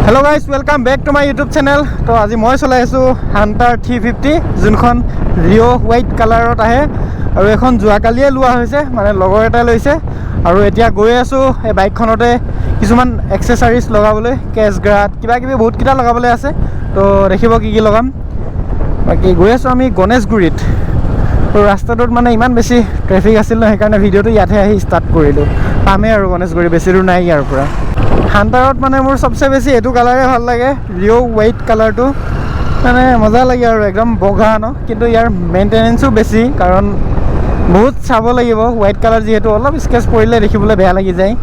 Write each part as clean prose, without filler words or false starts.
Hello guys welcome back to my YouTube channel. तो आज मैं चलाई आसो हान्टार 350 जोन रिओ व्हाइट कलरत आए और एन जोकालिए लोৱা হৈছে মানে লগৰ এটাই লৈছে আৰু এতিয়া গৈ আছো এই বাইকখনতে কিছুমান এক্সেসৰিজ লগাবলৈ কেছ গাৰ্ড কিবা কিবি বহুত কিটা লগাবলৈ আছে। তো দেখিব কি লগাম। বাকি গৈ আছো আমি গণেশগুৰিত। তো ৰাস্তাটোত মানে ইমান বেছি ট্ৰেফিক আছিল ন, সেইকাৰণে ভিডিঅ'টো ইয়াতে আহি ষ্টাৰ্ট কৰিলো। পামে আৰু গণেশগুৰি বেছি দূৰ নাই ইয়াৰ পৰা। হান্টাৰত মানে মোৰ সবচে বেছি এইটো কালাৰে ভাল লাগে, ৰিঅ হোৱাইট কালাৰটো মানে মজা লাগে আৰু একদম বগা ন, কিন্তু ইয়াৰ মেইনটেনেন্সও বেছি কাৰণ বহুত চাব লাগিব। হোৱাইট কালাৰ যিহেতু অলপ স্কেচ পৰিলে দেখিবলৈ বেয়া লাগি যায়,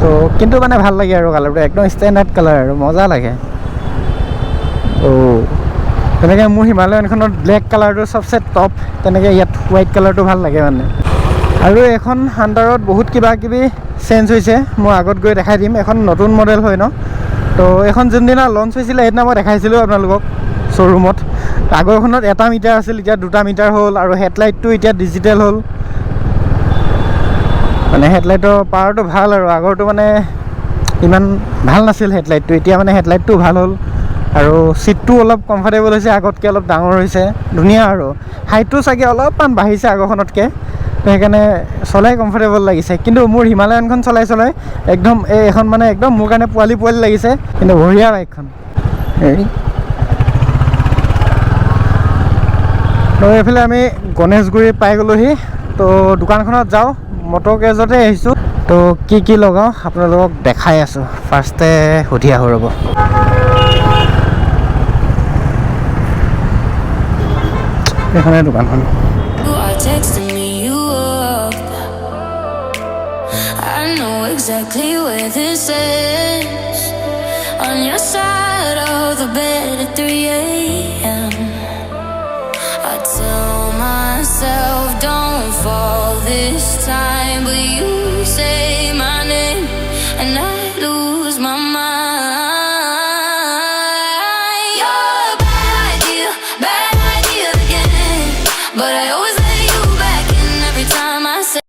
তো কিন্তু মানে ভাল লাগে আৰু কালাৰটো একদম ষ্টেণ্ডাৰ্ড কালাৰ আৰু মজা লাগে। তো তেনেকৈ মোৰ হিমালয়ানখনত ব্লেক কালাৰটো সবচে টপ, তেনেকৈ ইয়াত হোৱাইট কালাৰটো ভাল লাগে মানে। আৰু এখন হান্টাৰত বহুত কিবা কিবি চেঞ্জ হৈছে, মই আগত গৈ দেখাই দিম। এখন নতুন মডেল হয় ন, তো এখন যোনদিনা লঞ্চ হৈছিলে সেইদিনা মই দেখাইছিলোঁ আপোনালোকক শ্ব'ৰুমত। আগৰখনত এটা মিটাৰ আছিল, এতিয়া 2টা মিটাৰ হ'ল আৰু হেডলাইটটো এতিয়া ডিজিটেল হ'ল। মানে হেডলাইটৰ পাৱাৰটো ভাল আৰু আগৰটো মানে ইমান ভাল নাছিল হেডলাইটটো, এতিয়া মানে হেডলাইটটো ভাল হ'ল আৰু চিটটো অলপ কমফৰ্টেবল হৈছে, আগতকৈ অলপ ডাঙৰ হৈছে, ধুনীয়া আৰু হাইটটো চাগে অলপমান বাঢ়িছে আগৰখনতকৈ, সেইকাৰণে চলাই কমফৰ্টেবল লাগিছে। কিন্তু মোৰ হিমালয়ানখন চলাই একদম এখন মানে একদম মোৰ কাৰণে পোৱালি লাগিছে, কিন্তু বঢ়িয়া বাইকখন। তো এইফালে আমি গণেশগুৰি পাই গ'লোহি। তো দোকানখনত যাওঁ, মটৰ কেজতে আহিছোঁ। তো কি লগাওঁ আপোনালোকক দেখাই আছোঁ। ফাৰ্ষ্টে সুধি আহোঁ ৰ'ব। এইখনে দোকানখন। Exactly where this is, on your side of the bed at 3 a.m. I tell myself don't fall this time, but you say my name and I lose my mind. You're a bad idea again, but I always let you back in every time I say.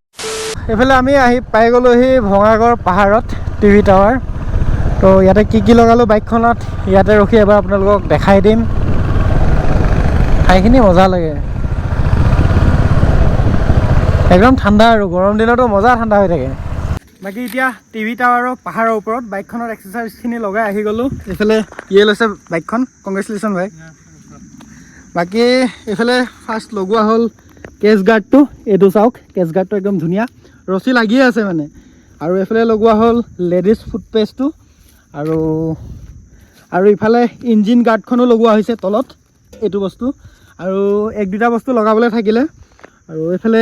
এইফালে আমি আহি পাই গ'লোহি ভঙাগড় পাহাৰত TV tower. তো ইয়াতে কি লগালোঁ বাইকখনত, ইয়াতে ৰখি এবাৰ আপোনালোকক দেখাই দিম। ঠাইখিনি মজা লাগে, একদম ঠাণ্ডা আৰু গৰম দিনতো মজা ঠাণ্ডা হৈ থাকে। বাকী এতিয়া টিভি টাৱাৰৰ পাহাৰৰ ওপৰত বাইকখনৰ এক্সাৰচাইজখিনি লগাই আহি গ'লোঁ। এইফালে লৈছে বাইকখন, কংগ্ৰেচুলেশ্যন বাইক। বাকী এইফালে ফাৰ্ষ্ট লগোৱা হ'ল কেছ গাৰ্ডটো, এইটো চাওক কেছ গাৰ্ডটো একদম ধুনীয়া, ৰছী লাগিয়ে আছে মানে। আৰু এইফালে লগোৱা হ'ল লেডিজ ফুটপেষ্টটো, আৰু ইফালে ইঞ্জিন গাৰ্ডখনো লগোৱা হৈছে তলত, এইটো বস্তু। আৰু 1-2টা বস্তু লগাবলৈ থাকিলে। আৰু এইফালে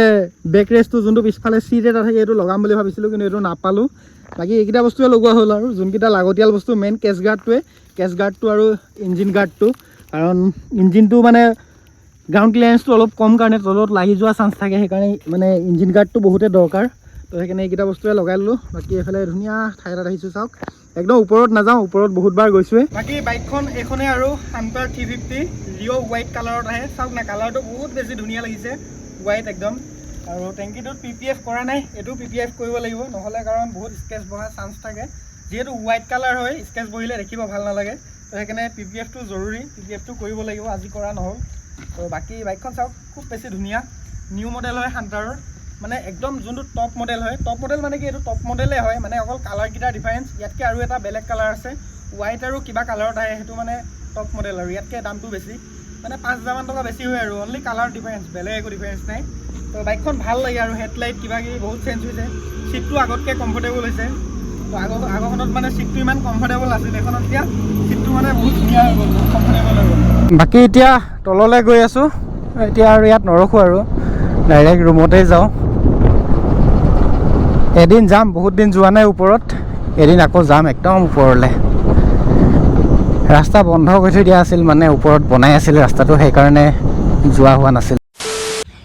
বেক ৰেষ্টটো যোনটো পিছফালে চিট এটা থাকে, এইটো লগাম বুলি ভাবিছিলোঁ কিন্তু এইটো নাপালোঁ। বাকী এইকেইটা বস্তুৱে লগোৱা হ'ল আৰু যোনকেইটা লাগতিয়াল বস্তু মেইন কেছ গাৰ্ডটো আৰু ইঞ্জিন গাৰ্ডটো। কাৰণ ইঞ্জিনটো মানে গ্ৰাউণ্ড ক্লিয়াৰেঞ্চটো অলপ কম কাৰণে তলত লাগি যোৱা চান্স থাকে, সেইকাৰণে মানে ইঞ্জিন গাৰ্ডটো বহুতে দৰকাৰ। তো সেইকাৰণে এইকেইটা বস্তুৱে লগাই ল'লোঁ। বাকী এইফালে ধুনীয়া ঠাই এটাত আহিছোঁ চাওক, একদম ওপৰত নাযাওঁ, ওপৰত বহুতবাৰ গৈছোঁৱে। বাকী বাইকখন এইখনে আৰু হান্টাৰ 350 ৰিঅ হোৱাইট কালাৰত আহে, চাওক না কালাৰটো বহুত বেছি ধুনীয়া লাগিছে, হোৱাইট একদম। আৰু টেংকিটোত PPF কৰা নাই, এইটো PPF কৰিব লাগিব, নহ'লে কাৰণ বহুত স্কেচ বহাৰ চান্স থাকে। যিহেতু হোৱাইট কালাৰ হয়, স্কেচ বহিলে দেখিব ভাল নালাগে, তো সেইকাৰণে PPFটো জৰুৰী, PPFটো কৰিব লাগিব, আজি কৰা নহ'ল। তো বাকী বাইকখন চাওক খুব বেছি ধুনীয়া, নিউ মডেল হয় হান্টাৰৰ, মানে একদম যোনটো টপ মডেল হয়। টপ মডেল মানে কি, এইটো টপ মডেলেই হয়, মানে অকল কালাৰকেইটাৰ ডিফাৰেঞ্চ। ইয়াতকৈ আৰু এটা বেলেগ কালাৰ আছে, হোৱাইট আৰু কিবা কালাৰত আহে, সেইটো মানে টপ মডেল আৰু ইয়াতকৈ দামটো বেছি, মানে 5,000 টকা বেছি হয় আৰু অনলি কালাৰ ডিফাৰেঞ্চ, বেলেগ একো ডিফাৰেঞ্চ নাই। তো বাইকখন ভাল লাগে আৰু হেডলাইট কিবা কিবি বহুত চেঞ্জ হৈছে, চিটটো আগতকৈ কমফৰ্টেবল হৈছে। তো আগৰখনত মানে চিটটো ইমান কমফৰ্টেবল আছিল, এইখনত এতিয়া চিটটো মানে বহুত ধুনীয়া হৈ গ'ল, কমফৰ্টেবল হৈ গ'ল। বাকী এতিয়া তললৈ গৈ আছোঁ, এতিয়া আৰু ইয়াত নৰখোঁ আৰু ডাইৰেক্ট ৰুমতেই যাওঁ। এদিন যাম, বহুত দিন যোৱা নাই ওপৰত, এদিন আকৌ যাম একদম ওপৰলৈ। ৰাস্তা বন্ধ কৰি থৈ দিয়া আছিল, মানে ওপৰত বনাই আছিল ৰাস্তাটো, সেইকাৰণে যোৱা হোৱা নাছিল।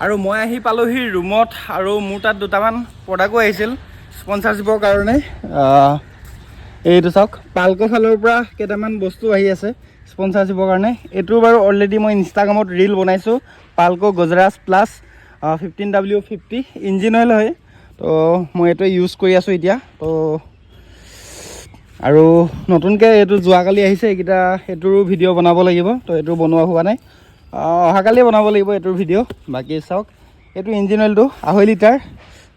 আৰু মই আহি পালোহি ৰুমত, আৰু মোৰ তাত 2টামান প্ৰডাক্টো আহিছিল স্পনচাৰশ্বিপৰ কাৰণে। এইটো চাওক, পাল্কো ফালৰ পৰা কেইটামান বস্তু আহি আছে স্পনচাৰশ্বিপৰ কাৰণে। এইটো বাৰু অলৰেডি মই ইনষ্টাগ্ৰামত ৰিল বনাইছোঁ, পাল্কো Gajraj plus 15W50 engine oil হয়। তো মই এইটো ইউজ কৰি আছোঁ এতিয়া। তো আৰু নতুনকৈ এইটো যোৱাকালি আহিছে, এইকেইটা এইটোৰো ভিডিঅ' বনাব লাগিব। তো এইটো বনোৱা হোৱা নাই, অহাকালিয়ে বনাব লাগিব এইটোৰ ভিডিঅ'। বাকী চাওক, এইটো ইঞ্জিন অইলটো 2.5 লিটাৰ।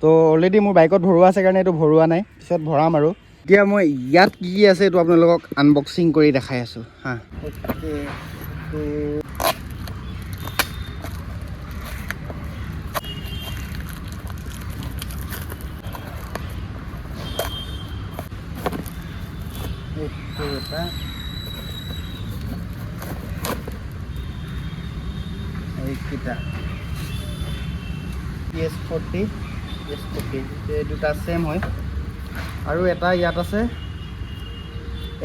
তো অলৰেডি মোৰ বাইকত ভৰোৱা আছে কাৰণে এইটো ভৰোৱা নাই, পিছত ভৰাম আৰু। এতিয়া মই ইয়াত কি কি আছে এইটো আপোনালোকক আনবক্সিং কৰি দেখাই আছোঁ হা। এইকেইটা PS40 এই দুটা ছেম হয়। আৰু এটা ইয়াত আছে,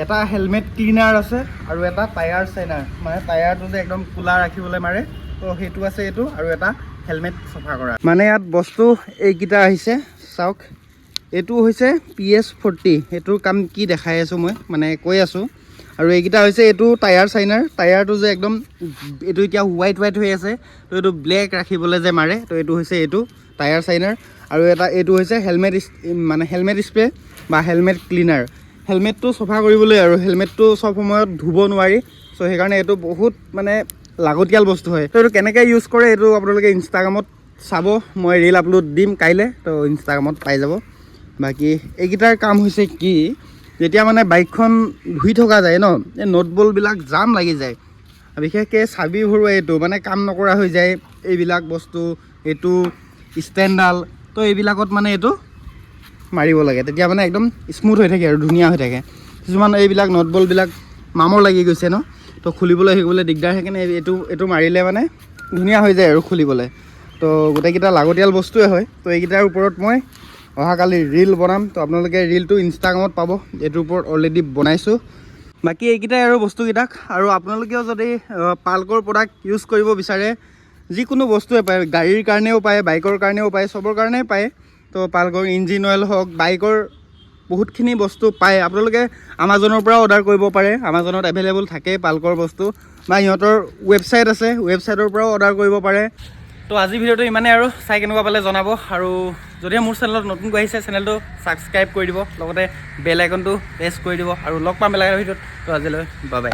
এটা হেলমেট ক্লিনাৰ আছে আৰু এটা টায়াৰ চাইনাৰ, মানে টায়াৰটো যে একদম কোলা ৰাখিবলৈ মাৰে, তো সেইটো আছে এইটো। আৰু এটা হেলমেট চফা কৰা, মানে ইয়াত বস্তু এইকেইটা আহিছে চাওক। এইটো হৈছে PS40, সেইটোৰ কাম কি দেখাই আছোঁ মই, মানে কৈ আছোঁ। আৰু এইকেইটা হৈছে এইটো টায়াৰ চাইনাৰ, টায়াৰটো যে একদম এইটো এতিয়া হোৱাইট হৈ আছে, তো এইটো ব্লেক ৰাখিবলৈ যে মাৰে, তো এইটো হৈছে এইটো টায়াৰ চাইনাৰ। আৰু এটা এইটো হৈছে হেলমেট স্প্ৰে বা হেলমেট ক্লিনাৰ। হেলমেটটো চফা কৰিবলৈ, আৰু হেলমেটটো চব সময়ত ধুব নোৱাৰি, চ' সেইকাৰণে এইটো বহুত মানে লাগতিয়াল বস্তু হয়। তো এইটো কেনেকৈ ইউজ কৰে এইটো আপোনালোকে ইনষ্টাগ্ৰামত চাব, মই ৰীল আপলোড দিম কাইলৈ, তো ইনষ্টাগ্ৰামত পাই যাব। বাকী এইকেইটাৰ কাম হৈছে কি, যেতিয়া মানে বাইকখন ধুই থকা যায় ন, এই নট বলবিলাক জাম লাগি যায়, বিশেষকৈ চাবি ভৰোৱা এইটো মানে কাম নকৰা হৈ যায়। এইবিলাক বস্তু, এইটো ষ্টেণ্ডডাল, তো এইবিলাকত মানে এইটো মাৰিব লাগে, তেতিয়া মানে একদম স্মুথ হৈ থাকে আৰু ধুনীয়া হৈ থাকে। কিছুমান এইবিলাক নট বলবিলাক মামৰ লাগি গৈছে ন, তো খুলিবলৈ শিকিবলৈ দিগদাৰ, সেইকাৰণে এইটো মাৰিলে মানে ধুনীয়া হৈ যায় আৰু খুলিবলৈ। তো গোটেইকেইটা লাগতিয়াল বস্তুৱে হয়। তো এইকেইটাৰ ওপৰত মই অহাকালি ৰীল বনাম, তো আপোনালোকে ৰীলটো ইনষ্টাগ্ৰামত পাব, এইটোৰ ওপৰত অলৰেডি বনাইছোঁ। বাকী এইকেইটাই আৰু বস্তুকেইটাক। আৰু আপোনালোকেও যদি পালকৰ প্ৰডাক্ট ইউজ কৰিব বিচাৰে, যিকোনো বস্তুৱে পায়, গাড়ীৰ কাৰণেও পায়, বাইকৰ কাৰণেও পায়, চবৰ কাৰণেই পায়। তো পালকৰ ইঞ্জিন অইল হওক, বাইকৰ বহুতখিনি বস্তু পায়। আপোনালোকে আমাজনৰ পৰাও অৰ্ডাৰ কৰিব পাৰে, আমাজনত এভেইলেবল থাকেই পালকৰ বস্তু, বা সিহঁতৰ ৱেবছাইট আছে, ৱেবছাইটৰ পৰাও অৰ্ডাৰ কৰিব পাৰে। তো আজিৰ ভিডিঅ'টো ইমানেই আৰু, চাই কেনেকুৱা পালে জনাব। আৰু যদিহে মোৰ চেনেলত নতুনকৈ আহিছে, চেনেলটো ছাবস্ক্ৰাইব কৰি দিব, লগতে বেল আইকনটো প্ৰেছ কৰি দিব। আৰু লগ পাম বেলেগ ভিডিঅ'ত। তো আজিলৈ বাই বাই।